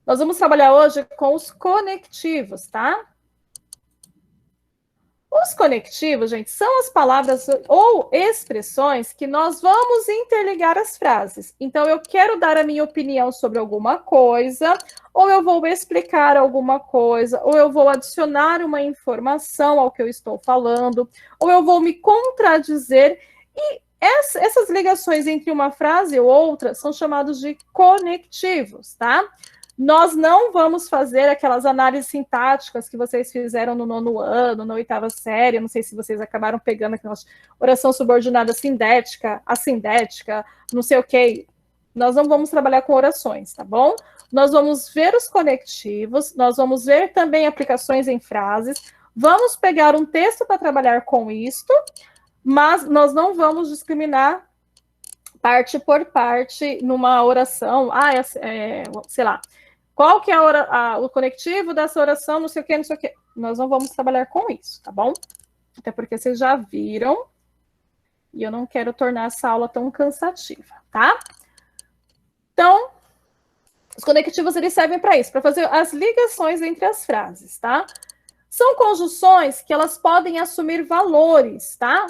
Nós vamos trabalhar hoje com os conectivos, tá? Os conectivos, gente, são as palavras ou expressões que nós vamos interligar as frases. Então, eu quero dar a minha opinião sobre alguma coisa, ou eu vou explicar alguma coisa, ou eu vou adicionar uma informação ao que eu estou falando, ou eu vou me contradizer. E essas ligações entre uma frase e outra são chamados de conectivos, tá? Nós não vamos fazer aquelas análises sintáticas que vocês fizeram no 9º ano, na 8ª série, eu não sei se vocês acabaram pegando aquelas oração subordinada sindética, assindética, não sei o que. Nós não vamos trabalhar com orações, tá bom? Nós vamos ver os conectivos, nós vamos ver também aplicações em frases, vamos pegar um texto para trabalhar com isto, mas nós não vamos discriminar parte por parte numa oração, sei lá, qual que é o conectivo dessa oração, não sei o que, não sei o que. Nós não vamos trabalhar com isso, tá bom? Até porque vocês já viram e eu não quero tornar essa aula tão cansativa, tá? Então, os conectivos, eles servem para isso, para fazer as ligações entre as frases, tá? São conjunções que elas podem assumir valores, tá?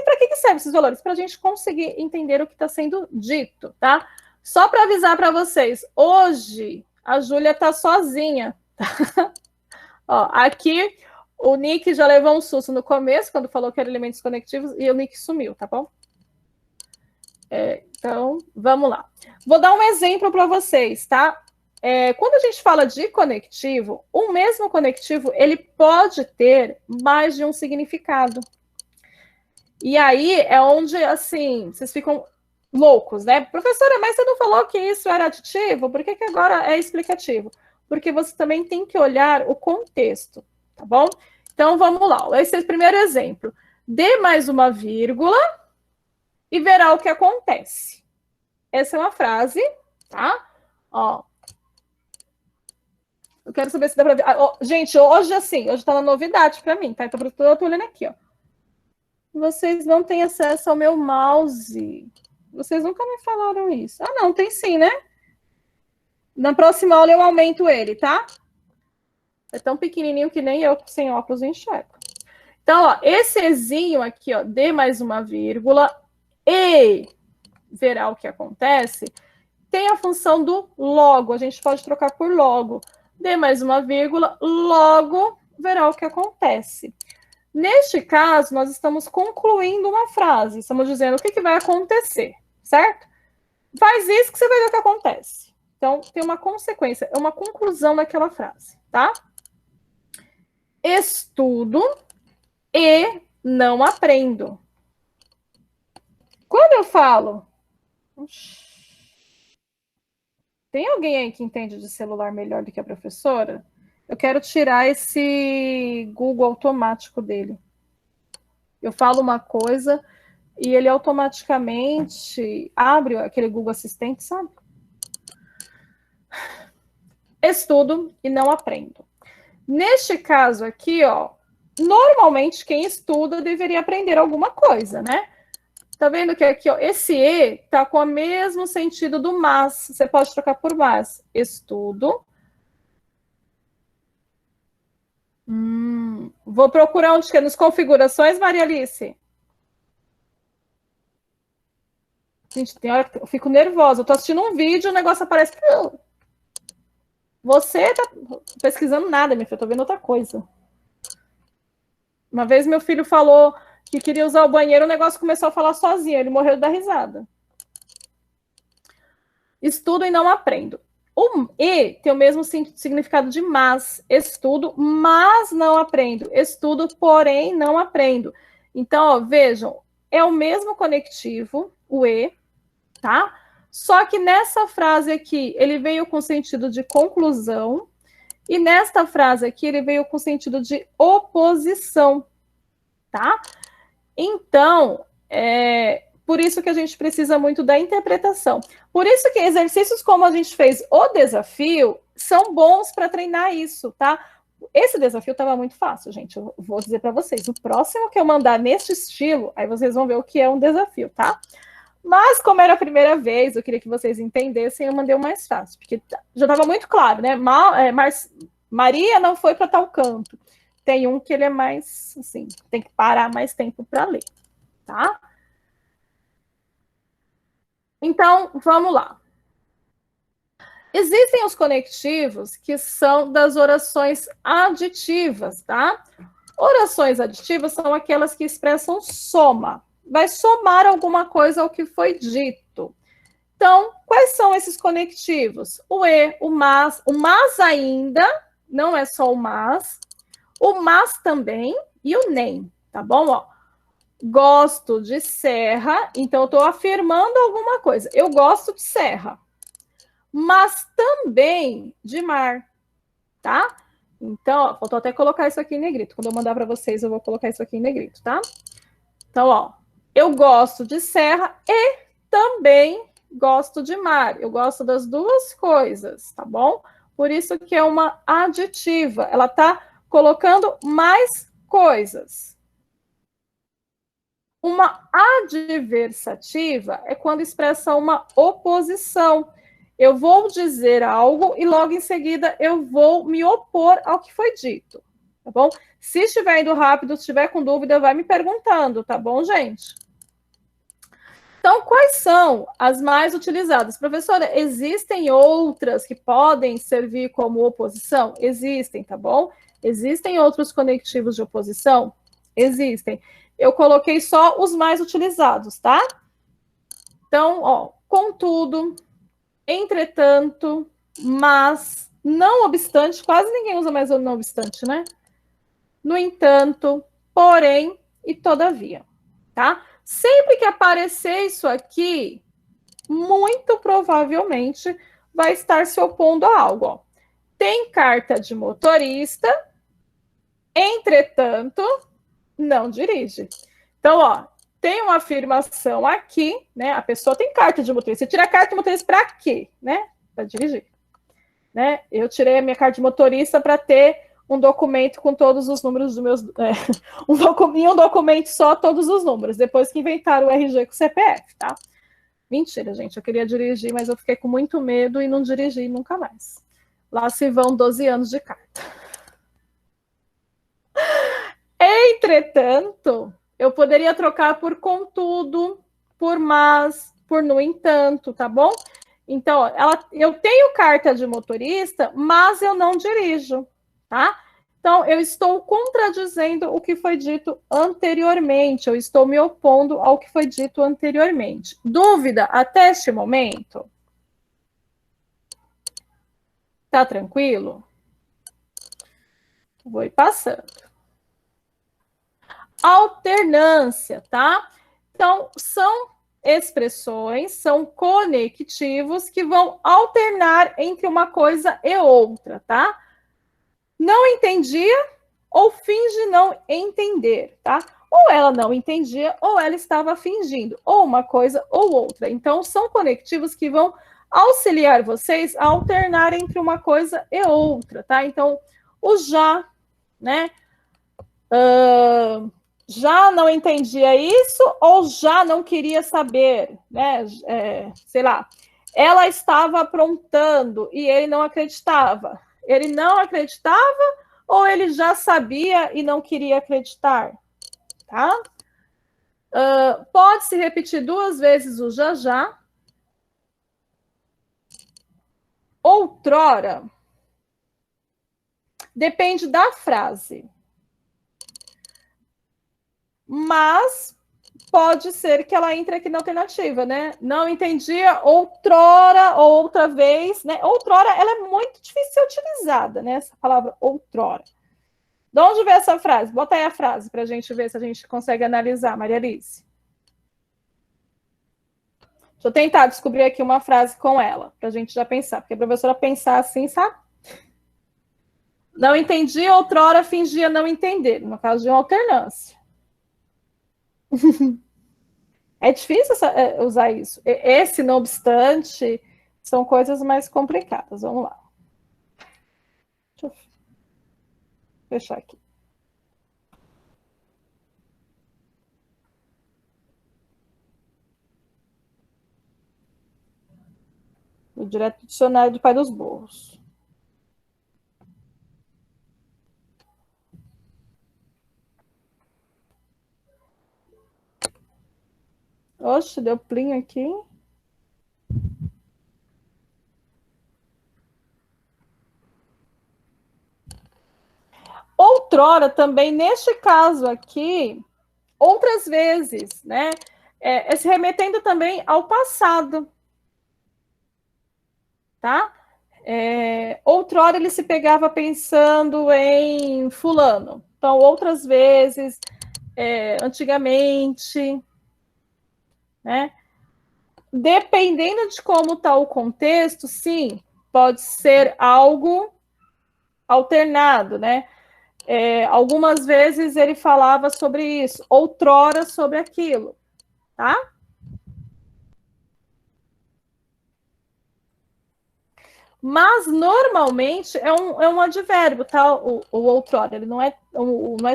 Para que servem esses valores? Para a gente conseguir entender o que está sendo dito, tá? Só para avisar para vocês, hoje a Júlia está sozinha. Tá? Ó, aqui o Nick já levou um susto no começo, quando falou que eram elementos conectivos, e o Nick sumiu, tá bom? Então, vamos lá. Vou dar um exemplo para vocês, tá? Quando a gente fala de conectivo, o mesmo conectivo, ele pode ter mais de um significado. E aí é onde, assim, vocês ficam loucos, né? Professora, mas você não falou que isso era aditivo? Por que agora é explicativo? Porque você também tem que olhar o contexto, tá bom? Então, vamos lá. Esse é o primeiro exemplo. Dê mais uma vírgula e verá o que acontece. Essa é uma frase, tá? Ó. Eu quero saber se dá para ver. Gente, hoje, assim, hoje tá uma novidade para mim, tá? Então, eu tô olhando aqui, ó. Vocês não têm acesso ao meu mouse. Vocês nunca me falaram isso. Ah, não, tem sim, né? Na próxima aula eu aumento ele, tá? É tão pequenininho que nem eu, sem óculos, enxergo. Então, ó, esse ezinho aqui, ó, dê mais uma vírgula e verá o que acontece, tem a função do logo. A gente pode trocar por logo. Dê mais uma vírgula, logo verá o que acontece. Neste caso, nós estamos concluindo uma frase. Estamos dizendo o que vai acontecer, certo? Faz isso que você vai ver o que acontece. Então, tem uma consequência, é uma conclusão daquela frase, tá? Estudo e não aprendo. Quando eu falo... Tem alguém aí que entende de celular melhor do que a professora? Eu quero tirar esse Google automático dele. Eu falo uma coisa e ele automaticamente abre aquele Google Assistente, sabe? Estudo e não aprendo. Neste caso aqui, ó, normalmente quem estuda deveria aprender alguma coisa, né? Tá vendo que aqui, ó, esse E tá com o mesmo sentido do mas. Você pode trocar por mas. Estudo. Vou procurar onde que é, nas configurações, Maria Alice. Gente, tem hora que eu fico nervosa. Eu tô assistindo um vídeo, o negócio aparece... Você tá pesquisando nada, minha filha. Eu tô vendo outra coisa. Uma vez meu filho falou que queria usar o banheiro, o negócio começou a falar sozinho. Ele morreu de dar risada. Estudo e não aprendo. O E tem o mesmo significado de mas. Estudo, mas não aprendo. Estudo, porém não aprendo. Então, ó, vejam, é o mesmo conectivo, o E, tá? Só que nessa frase aqui, ele veio com sentido de conclusão, e nesta frase aqui, ele veio com sentido de oposição, tá? Então, por isso que a gente precisa muito da interpretação. Por isso que exercícios como a gente fez o desafio são bons para treinar isso, tá? Esse desafio estava muito fácil, gente. Eu vou dizer para vocês. O próximo que eu mandar neste estilo, aí vocês vão ver o que é um desafio, tá? Mas, como era a primeira vez, eu queria que vocês entendessem, eu mandei o mais fácil, porque já estava muito claro, né? Maria não foi para tal canto. Tem um que ele é mais, assim, tem que parar mais tempo para ler, tá? Então, vamos lá. Existem os conectivos que são das orações aditivas, tá? Orações aditivas são aquelas que expressam soma. Vai somar alguma coisa ao que foi dito. Então, quais são esses conectivos? O e, o mas ainda, não é só o mas também e o nem, tá bom? Ó, gosto de serra, então eu estou afirmando alguma coisa. Eu gosto de serra, mas também de mar, tá? Então, ó, faltou até colocar isso aqui em negrito. Quando eu mandar para vocês, eu vou colocar isso aqui em negrito, tá? Então, ó, eu gosto de serra e também gosto de mar. Eu gosto das duas coisas, tá bom? Por isso que é uma aditiva. Ela tá colocando mais coisas. Uma adversativa é quando expressa uma oposição. Eu vou dizer algo e logo em seguida eu vou me opor ao que foi dito, tá bom? Se estiver indo rápido, se estiver com dúvida, vai me perguntando, tá bom, gente? Então, quais são as mais utilizadas? Professora, existem outras que podem servir como oposição? Existem, tá bom? Existem outros conectivos de oposição? Existem. Eu coloquei só os mais utilizados, tá? Então, ó, contudo, entretanto, mas, não obstante, quase ninguém usa mais o não obstante, né? No entanto, porém e todavia, tá? Sempre que aparecer isso aqui, muito provavelmente vai estar se opondo a algo. Ó. Tem carta de motorista, entretanto, não dirige. Então, ó, tem uma afirmação aqui, né? A pessoa tem carta de motorista. Você tira a carta de motorista para quê, né? Para dirigir. Né? Eu tirei a minha carta de motorista para ter um documento com todos os números dos meus. Um documento só, todos os números, depois que inventaram o RG com o CPF, tá? Mentira, gente, eu queria dirigir, mas eu fiquei com muito medo e não dirigi nunca mais. Lá se vão 12 anos de carta. Entretanto, eu poderia trocar por contudo, por mas, por no entanto, tá bom? Então, eu tenho carta de motorista, mas eu não dirijo, tá? Então, eu estou contradizendo o que foi dito anteriormente, eu estou me opondo ao que foi dito anteriormente. Dúvida até este momento? Tá tranquilo? Vou ir passando. Alternância, tá? Então, são expressões, são conectivos que vão alternar entre uma coisa e outra, tá? Não entendia ou finge não entender, tá? Ou ela não entendia ou ela estava fingindo, ou uma coisa ou outra. Então, são conectivos que vão auxiliar vocês a alternar entre uma coisa e outra, tá? Então, o já, né? Já não entendia isso ou já não queria saber, né? Sei lá, ela estava aprontando e ele não acreditava. Ele não acreditava ou ele já sabia e não queria acreditar, tá? Pode se repetir 2 vezes o já. Outrora depende da frase. Mas pode ser que ela entre aqui na alternativa, né? Não entendia outrora ou outra vez, né? Outrora, ela é muito difícil de ser utilizada, né? Essa palavra outrora. De onde vem essa frase? Bota aí a frase para a gente ver se a gente consegue analisar, Maria Alice. Deixa eu tentar descobrir aqui uma frase com ela, para a gente já pensar, porque a professora pensar assim, sabe? Não entendia, outrora fingia não entender, no caso de uma alternância. É difícil usar isso. Esse, não obstante, são coisas mais complicadas. Vamos lá. Deixa eu fechar aqui. O direto do dicionário do Pai dos Burros. Oxe, deu plim aqui. Outrora, também, neste caso aqui, outras vezes, né? Se remetendo também ao passado, tá? Outrora ele se pegava pensando em fulano. Então, outras vezes, antigamente, né? Dependendo de como está o contexto, sim, pode ser algo alternado, né? Algumas vezes ele falava sobre isso, outrora sobre aquilo, tá? Mas normalmente é um advérbio, tá? O outrora, ele não é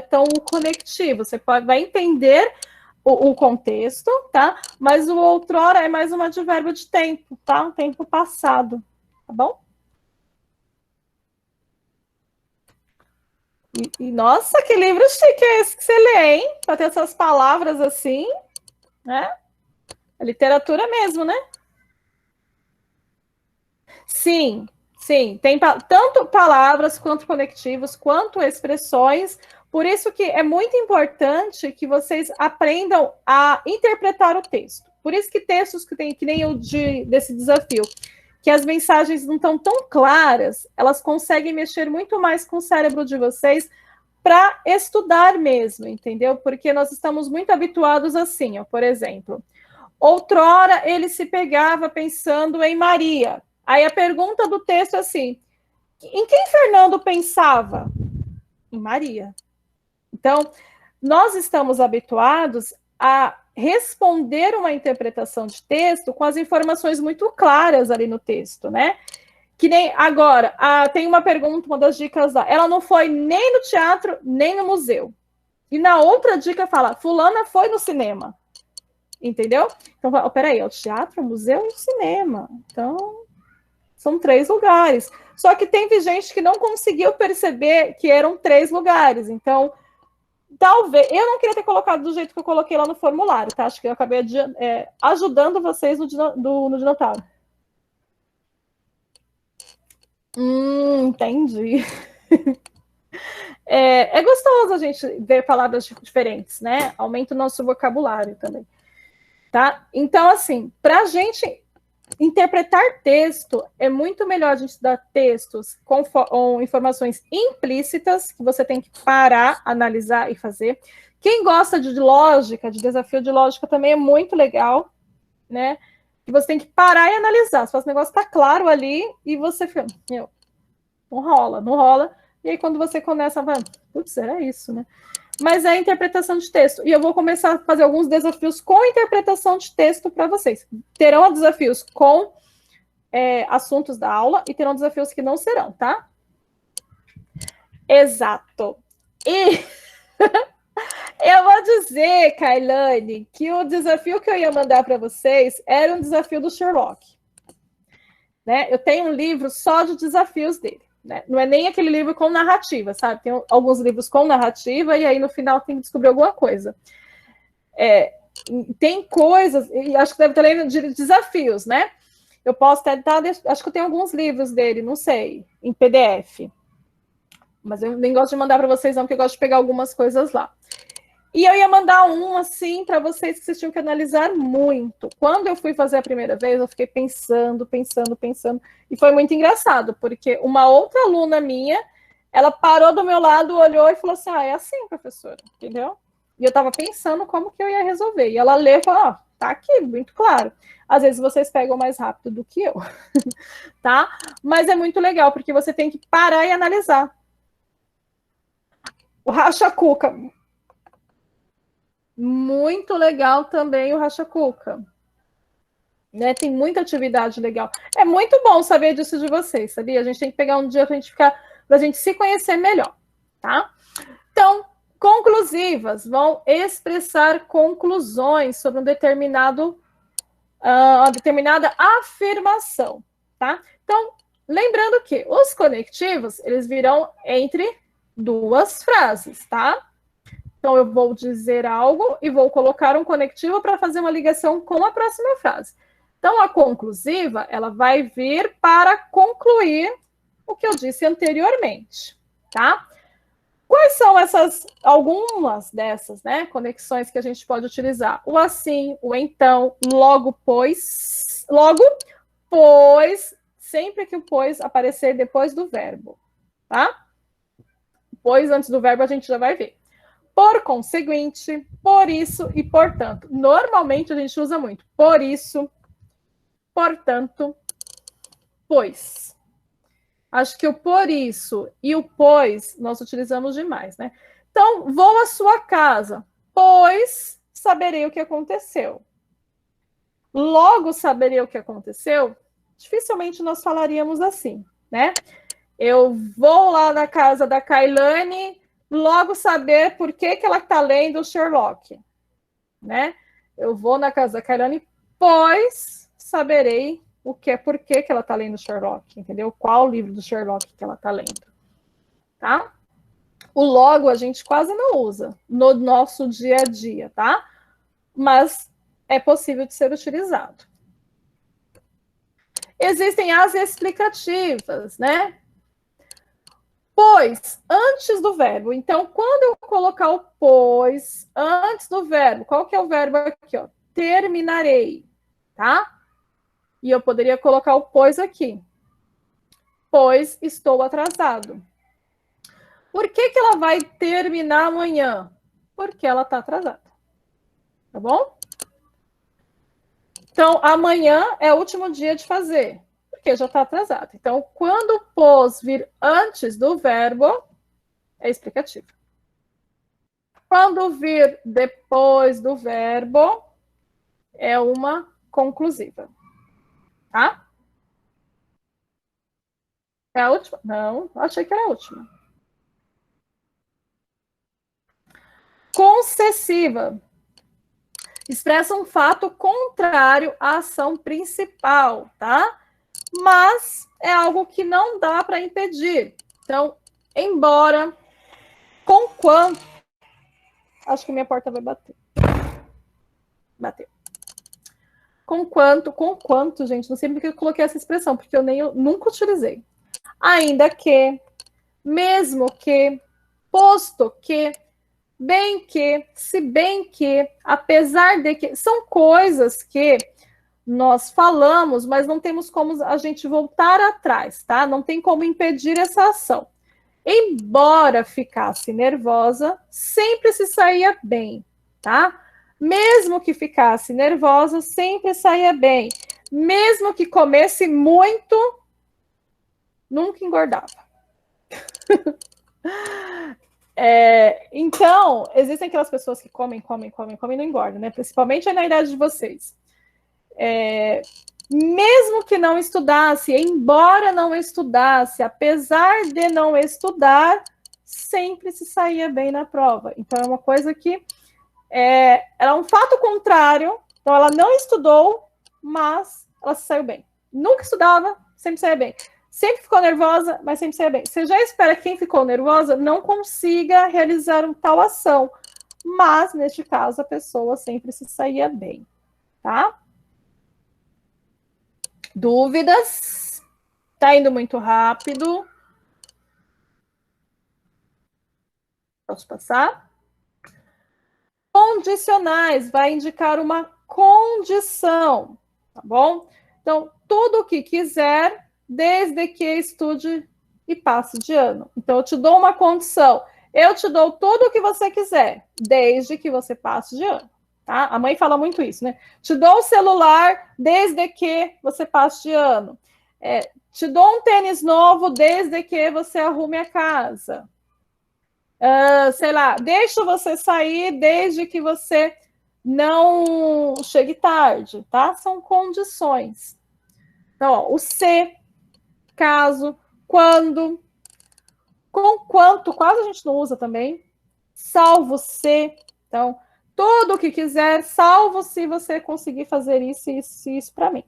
tão conectivo. Você vai entender o contexto, tá? Mas o outrora é mais um advérbio de tempo, tá? Um tempo passado, tá bom? Nossa, que livro chique é esse que você lê, hein? Para ter essas palavras assim, né? É literatura mesmo, né? Sim, sim. Tem tanto palavras quanto conectivos, quanto expressões. Por isso que é muito importante que vocês aprendam a interpretar o texto. Por isso que textos que tem, que nem o desse desafio, que as mensagens não estão tão claras, elas conseguem mexer muito mais com o cérebro de vocês para estudar mesmo, entendeu? Porque nós estamos muito habituados assim, ó, por exemplo. Outrora ele se pegava pensando em Maria. Aí a pergunta do texto é assim: em quem Fernando pensava? Em Maria. Então, nós estamos habituados a responder uma interpretação de texto com as informações muito claras ali no texto, né? Que nem agora, tem uma pergunta, uma das dicas lá. Ela não foi nem no teatro, nem no museu. E na outra dica fala, fulana foi no cinema. Entendeu? Então, peraí, é o teatro, o museu e o cinema. Então, são 3 lugares. Só que teve gente que não conseguiu perceber que eram 3 lugares. Então, talvez... Eu não queria ter colocado do jeito que eu coloquei lá no formulário, tá? Acho que eu acabei ajudando vocês no dinossauro. Entendi. É gostoso a gente ver palavras diferentes, né? Aumenta o nosso vocabulário também. Tá? Então, assim, para a gente interpretar texto, é muito melhor a gente estudar textos com informações implícitas, que você tem que parar, analisar e fazer. Quem gosta de lógica, de desafio de lógica, também é muito legal, né? Que você tem que parar e analisar. Se o negócio está claro ali e você fica, não rola, não rola. E aí, quando você começa a falar, putz, era isso, né? Mas é a interpretação de texto. E eu vou começar a fazer alguns desafios com interpretação de texto para vocês. Terão desafios com assuntos da aula e terão desafios que não serão, tá? Exato. E eu vou dizer, Kailane, que o desafio que eu ia mandar para vocês era um desafio do Sherlock. Né? Eu tenho um livro só de desafios dele. Né? Não é nem aquele livro com narrativa, sabe? Tem alguns livros com narrativa e aí no final tem que descobrir alguma coisa. Tem coisas, e acho que deve ter lendo de desafios, né? Eu posso até acho que eu tenho alguns livros dele, não sei, em PDF. Mas eu nem gosto de mandar para vocês, não, porque eu gosto de pegar algumas coisas lá. E eu ia mandar um, assim, para vocês que vocês tinham que analisar muito. Quando eu fui fazer a primeira vez, eu fiquei pensando. E foi muito engraçado, porque uma outra aluna minha, ela parou do meu lado, olhou e falou assim, é assim, professora, entendeu? E eu estava pensando como que eu ia resolver. E ela leu e falou, tá aqui, muito claro. Às vezes vocês pegam mais rápido do que eu, tá? Mas é muito legal, porque você tem que parar e analisar. O racha-cuca... Muito legal também o Racha Cuca. Né? Tem muita atividade legal. É muito bom saber disso de vocês, sabia? A gente tem que pegar um dia para a gente se conhecer melhor, tá? Então, conclusivas vão expressar conclusões sobre uma determinada afirmação, tá? Então, lembrando que os conectivos, eles virão entre duas frases, tá? Então, eu vou dizer algo e vou colocar um conectivo para fazer uma ligação com a próxima frase. Então, a conclusiva, ela vai vir para concluir o que eu disse anteriormente, tá? Quais são algumas dessas, né, conexões que a gente pode utilizar? O assim, o então, logo, pois, sempre que o pois aparecer depois do verbo, tá? Pois antes do verbo a gente já vai ver. Por conseguinte, por isso e portanto. Normalmente a gente usa muito por isso, portanto, pois. Acho que o por isso e o pois nós utilizamos demais, né? Então, vou à sua casa, pois saberei o que aconteceu. Logo saberei o que aconteceu, dificilmente nós falaríamos assim, né? Eu vou lá na casa da Kailane, logo saber por que ela está lendo o Sherlock, né? Eu vou na casa da Kailane, pois saberei o que é por que ela está lendo Sherlock, entendeu? Qual livro do Sherlock que ela está lendo, tá? O logo a gente quase não usa no nosso dia a dia, tá? Mas é possível de ser utilizado. Existem as explicativas, né? Pois, antes do verbo. Então, quando eu colocar o pois antes do verbo, qual que é o verbo aqui, ó? Terminarei, tá? E eu poderia colocar o pois aqui. Pois estou atrasado. Por que ela vai terminar amanhã? Porque ela está atrasada. Tá bom? Então, amanhã é o último dia de fazer, porque já está atrasado. Então, quando o pos vir antes do verbo, é explicativo. Quando vir depois do verbo, é uma conclusiva. Tá? É a última? Não, achei que era a última. Concessiva. Expressa um fato contrário à ação principal, tá? Mas é algo que não dá para impedir. Então, embora, conquanto. Acho que minha porta vai bater. Bateu. Conquanto, gente, não sei porque eu coloquei essa expressão, porque eu nunca utilizei. Ainda que, mesmo que, posto que, bem que, se bem que, apesar de que, são coisas que nós falamos, mas não temos como a gente voltar atrás, tá? Não tem como impedir essa ação. Embora ficasse nervosa, sempre se saía bem, tá? Mesmo que ficasse nervosa, sempre saía bem. Mesmo que comesse muito, nunca engordava. Então, existem aquelas pessoas que comem e não engordam, né? Principalmente na idade de vocês. Mesmo que não estudasse, embora não estudasse, apesar de não estudar, sempre se saía bem na prova. Então, é uma coisa que era um fato contrário. Então, ela não estudou, mas ela se saiu bem. Nunca estudava, sempre saía bem. Sempre ficou nervosa, mas sempre saía bem. Você já espera que quem ficou nervosa não consiga realizar uma tal ação. Mas, neste caso, a pessoa sempre se saía bem, tá? Dúvidas? Tá indo muito rápido. Posso passar? Condicionais vai indicar uma condição, tá bom? Então, tudo o que quiser, desde que estude e passe de ano. Então, eu te dou uma condição. Eu te dou tudo o que você quiser, desde que você passe de ano. Tá? A mãe fala muito isso, né? Te dou o celular desde que você passe de ano. Te dou um tênis novo desde que você arrume a casa. Sei lá, deixo você sair desde que você não chegue tarde, tá? São condições. Então, ó, o se, caso, quando, com quanto, quase a gente não usa também, salvo se. Então, tudo o que quiser, salvo se você conseguir fazer isso, isso e isso para mim,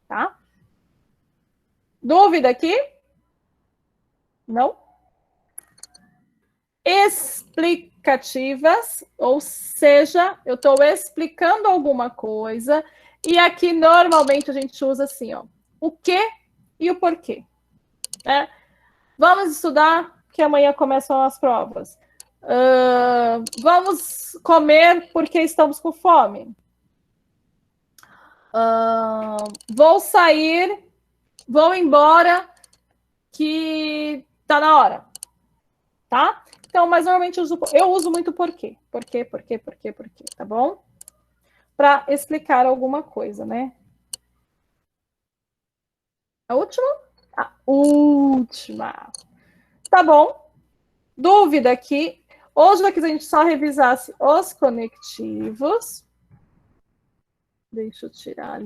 tá? Dúvida aqui? Não? Explicativas, ou seja, eu estou explicando alguma coisa, e aqui normalmente a gente usa assim, ó, o que e o porquê. Né? Vamos estudar, que amanhã começam as provas. Vamos comer porque estamos com fome. Vou sair, vou embora, que tá na hora. Tá? Então, mas normalmente eu uso muito porquê. Porquê, tá bom? Para explicar alguma coisa, né? A última? A última. Tá bom. Dúvida aqui. Hoje aqui a gente só revisasse os conectivos. Deixa eu tirar ali.